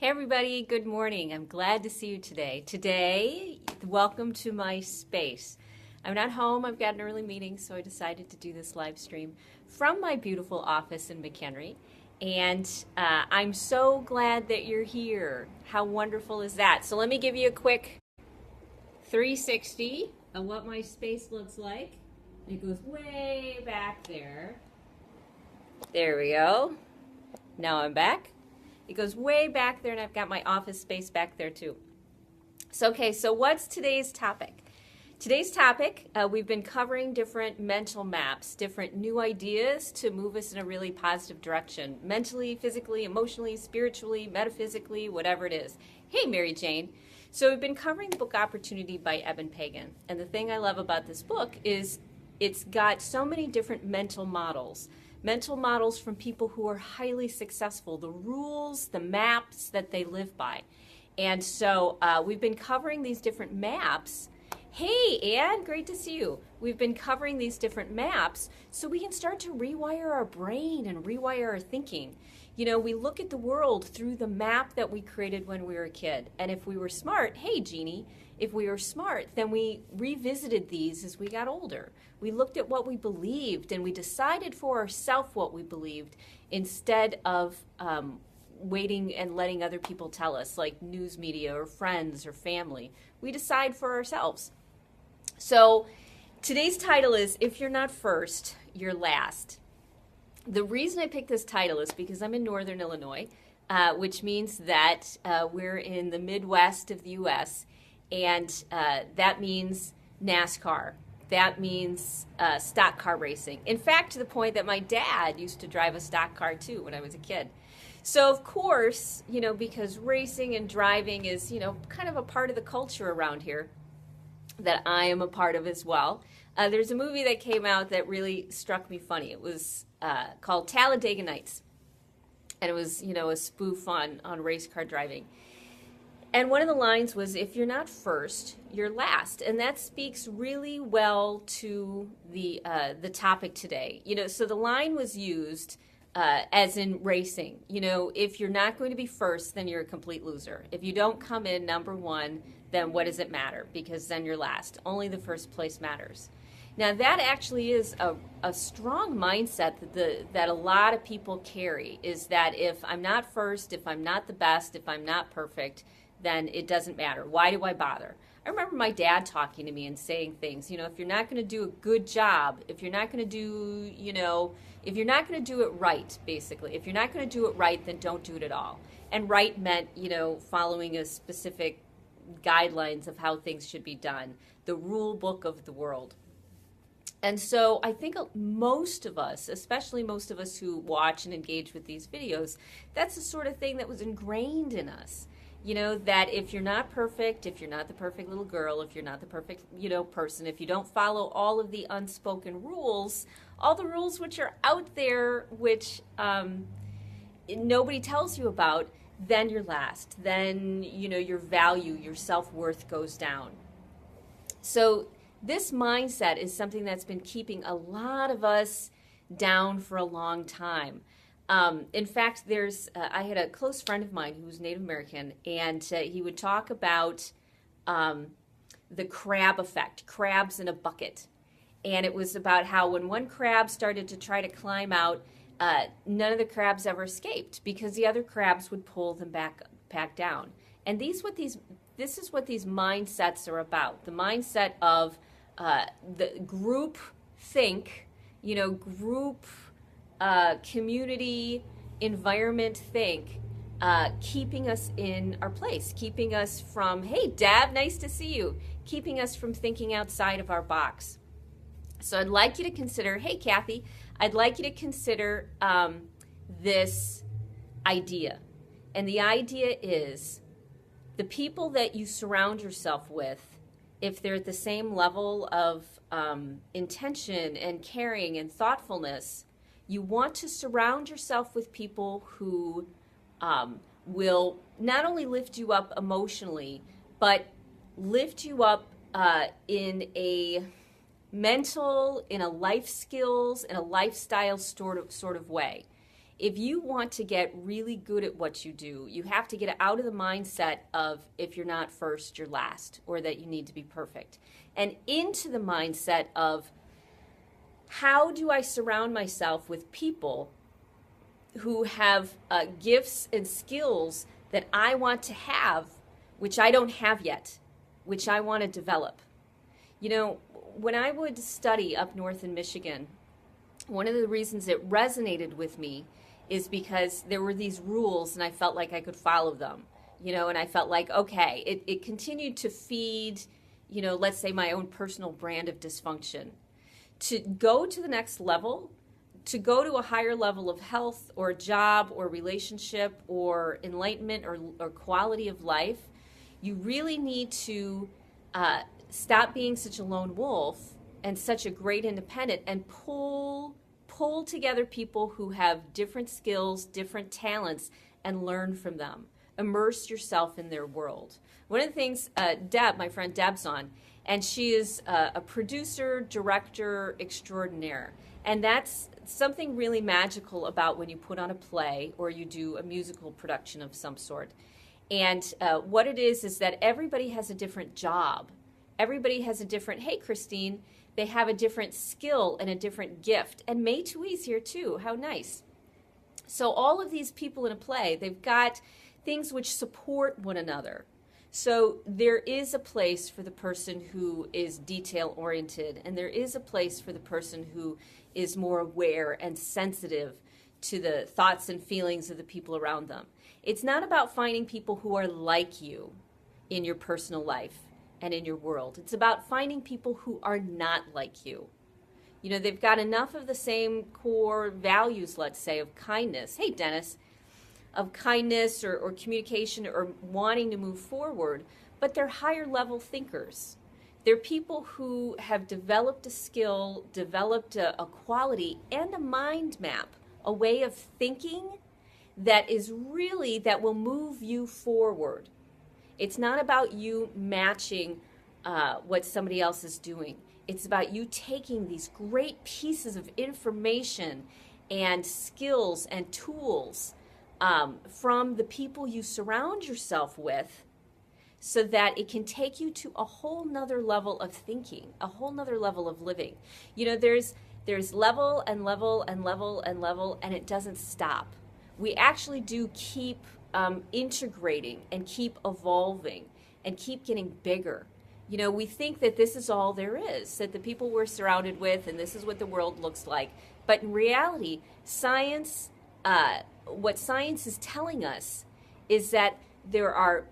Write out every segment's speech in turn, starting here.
Hey everybody, good morning. I'm glad to see you today. Welcome to my space. I'm not home, I've got an early meeting, so I decided to do this live stream from my beautiful office in McHenry. And I'm so glad that you're here. How wonderful is that? So let me give you a quick 360 of what my space looks like. It goes way back there. There we go. Now I'm back. It goes way back there, and I've got my office space back there too. So what's today's topic? Today's topic, we've been covering different mental maps, different new ideas to move us in a really positive direction, mentally, physically, emotionally, spiritually, metaphysically, whatever it is. Hey, Mary Jane. So we've been covering the book Opportunity by Eben Pagan. And the thing I love about this book is it's got so many different mental models from people who are highly successful, the rules, the maps that they live by. And so we've been covering these different maps. Hey, Ann, great to see you. We've been covering these different maps so we can start to rewire our brain and rewire our thinking. You know, we look at the world through the map that we created when we were a kid. And if we were smart, hey, Jeannie, if we were smart, then we revisited these as we got older. We looked at what we believed and we decided for ourselves what we believed instead of waiting and letting other people tell us, like news media or friends or family. We decide for ourselves. So today's title is If You're Not First, You're Last. The reason I picked this title is because I'm in Northern Illinois, which means that we're in the Midwest of the U.S., and that means NASCAR. That means stock car racing. In fact, to the point that my dad used to drive a stock car too when I was a kid. So of course, you know, because racing and driving is, you know, kind of a part of the culture around here that I am a part of as well. There's a movie that came out that really struck me funny. It was called Talladega Nights. And it was, you know, a spoof on race car driving. And one of the lines was, if you're not first, you're last. And that speaks really well to the topic today. You know, so the line was used as in racing. You know, if you're not going to be first, then you're a complete loser. If you don't come in number one, then what does it matter? Because then you're last. Only the first place matters. Now, that actually is a strong mindset that a lot of people carry, is that if I'm not first, if I'm not the best, if I'm not perfect, then it doesn't matter. Why do I bother? I remember my dad talking to me and saying things, you know, if you're not going to do a good job, if you're not going to do, you know, if you're not going to do it right, basically, if you're not going to do it right, then don't do it at all. And right meant, you know, following a specific guidelines of how things should be done, the rule book of the world. And so I think most of us, especially most of us who watch and engage with these videos, that's the sort of thing that was ingrained in us. You know, that if you're not perfect, if you're not the perfect little girl, if you're not the perfect, you know, person, if you don't follow all of the unspoken rules, all the rules which are out there, which nobody tells you about, then you're last. Then, you know, your value, your self-worth goes down. So this mindset is something that's been keeping a lot of us down for a long time. In fact, I had a close friend of mine who was Native American, and he would talk about the crab effect, crabs in a bucket. And it was about how when one crab started to try to climb out, none of the crabs ever escaped because the other crabs would pull them back down. And this is what these mindsets are about. The mindset of the group think, you know, group community, environment think, keeping us in our place, keeping us from, hey, Dab, nice to see you, keeping us from thinking outside of our box. So I'd like you to consider, hey, Kathy, I'd like you to consider this idea. And the idea is the people that you surround yourself with, if they're at the same level of intention and caring and thoughtfulness, you want to surround yourself with people who will not only lift you up emotionally, but lift you up in a mental, in a life skills, in a lifestyle sort of way. if you want to get really good at what you do, you have to get out of the mindset of if you're not first, you're last, or that you need to be perfect, and into the mindset of how do I surround myself with people who have gifts and skills that I want to have, which I don't have yet, which I want to develop. You know, when I would study up north in Michigan, one of the reasons it resonated with me is because there were these rules and I felt like I could follow them, you know, and I felt like, okay, it continued to feed, you know, let's say my own personal brand of dysfunction. To go to the next level, to go to a higher level of health or job or relationship or enlightenment or quality of life, you really need to stop being such a lone wolf and such a great independent and pull together people who have different skills, different talents, and learn from them. Immerse yourself in their world. One of the things, Deb, my friend Deb's on, and she is a producer, director extraordinaire. And that's something really magical about when you put on a play or you do a musical production of some sort. And what it is that everybody has a different job. Everybody has a different, hey, Christine, they have a different skill and a different gift. And May Tui's here too. How nice. So all of these people in a play, they've got things which support one another. So there is a place for the person who is detail-oriented, and there is a place for the person who is more aware and sensitive to the thoughts and feelings of the people around them. It's not about finding people who are like you in your personal life and in your world. It's about finding people who are not like you. You know, they've got enough of the same core values, let's say, of kindness. Hey, Dennis. Of kindness or communication or wanting to move forward, but they're higher level thinkers. They're people who have developed a skill, developed a quality and a mind map, a way of thinking that is really, that will move you forward. It's not about you matching what somebody else is doing. It's about you taking these great pieces of information and skills and tools from the people you surround yourself with, so that it can take you to a whole nother level of thinking, a whole nother level of living. You know, there's level and level and level and level, and it doesn't stop. We actually do keep integrating and keep evolving and keep getting bigger. You know, we think that this is all there is, that the people we're surrounded with, and this is what the world looks like. But in reality, science, what science is telling us is that there are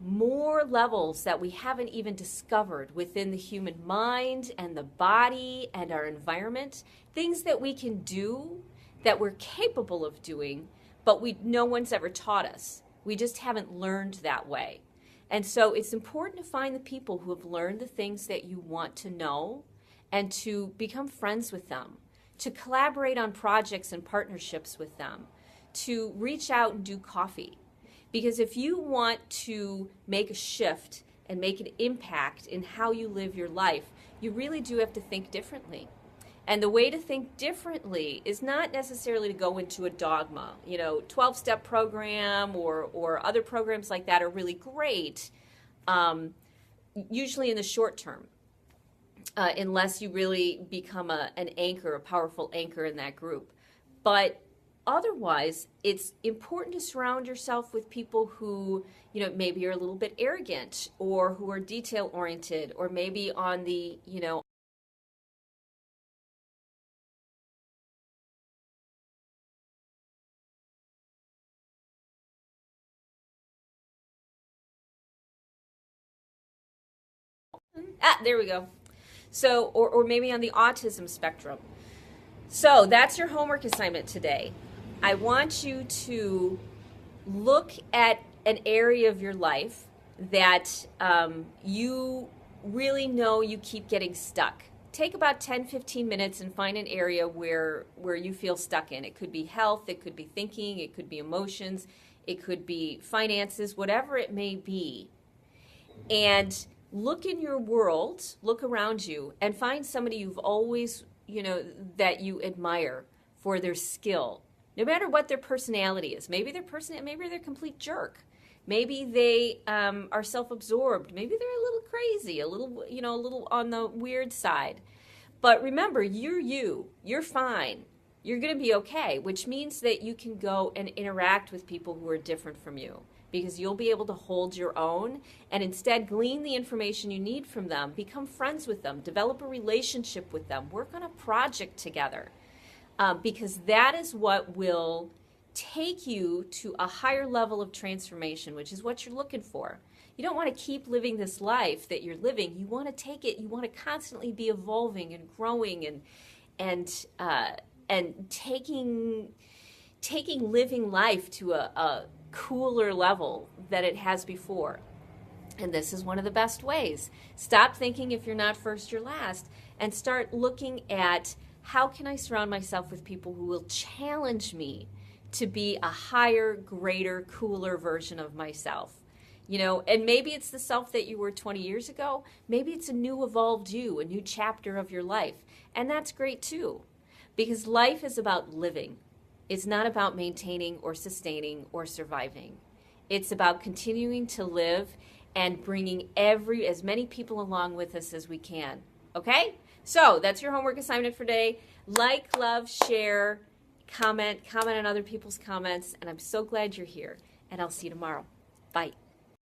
more levels that we haven't even discovered within the human mind and the body and our environment, things that we can do, that we're capable of doing, but no one's ever taught us. We just haven't learned that way. And so it's important to find the people who have learned the things that you want to know and to become friends with them, to collaborate on projects and partnerships with them, to reach out and do coffee. Because if you want to make a shift and make an impact in how you live your life, you really do have to think differently. And the way to think differently is not necessarily to go into a dogma. You know, 12-step program or other programs like that are really great, usually in the short term, unless you really become an anchor, a powerful anchor in that group. But otherwise, it's important to surround yourself with people who, you know, maybe are a little bit arrogant or who are detail-oriented or maybe on the, you know, there we go. So, or maybe on the autism spectrum. So that's your homework assignment today. I want you to look at an area of your life that you really know you keep getting stuck. Take about 10-15 minutes and find an area where you feel stuck in. It could be health, it could be thinking, it could be emotions, it could be finances, whatever it may be. And look in your world, look around you, and find somebody you've always, you know, that you admire for their skill, no matter what their personality is. Maybe maybe they're a complete jerk. Maybe they are self-absorbed. Maybe they're a little crazy, a little on the weird side. But remember, you're you. You're fine. You're going to be okay, which means that you can go and interact with people who are different from you, because you'll be able to hold your own and instead glean the information you need from them, become friends with them, develop a relationship with them, work on a project together, because that is what will take you to a higher level of transformation, which is what you're looking for. You don't want to keep living this life that you're living. You want to take it, you want to constantly be evolving and growing and taking living life to a cooler level than it has before. And this is one of the best ways. Stop thinking if you're not first, you're last, and start looking at how can I surround myself with people who will challenge me to be a higher, greater, cooler version of myself. And maybe it's the self that you were 20 years ago. Maybe it's a new evolved you, a new chapter of your life. And that's great too, because life is about living. It's not about maintaining or sustaining or surviving. It's about continuing to live and bringing as many people along with us as we can. Okay? So that's your homework assignment for today. Like, love, share, comment on other people's comments, and I'm so glad you're here, and I'll see you tomorrow. Bye.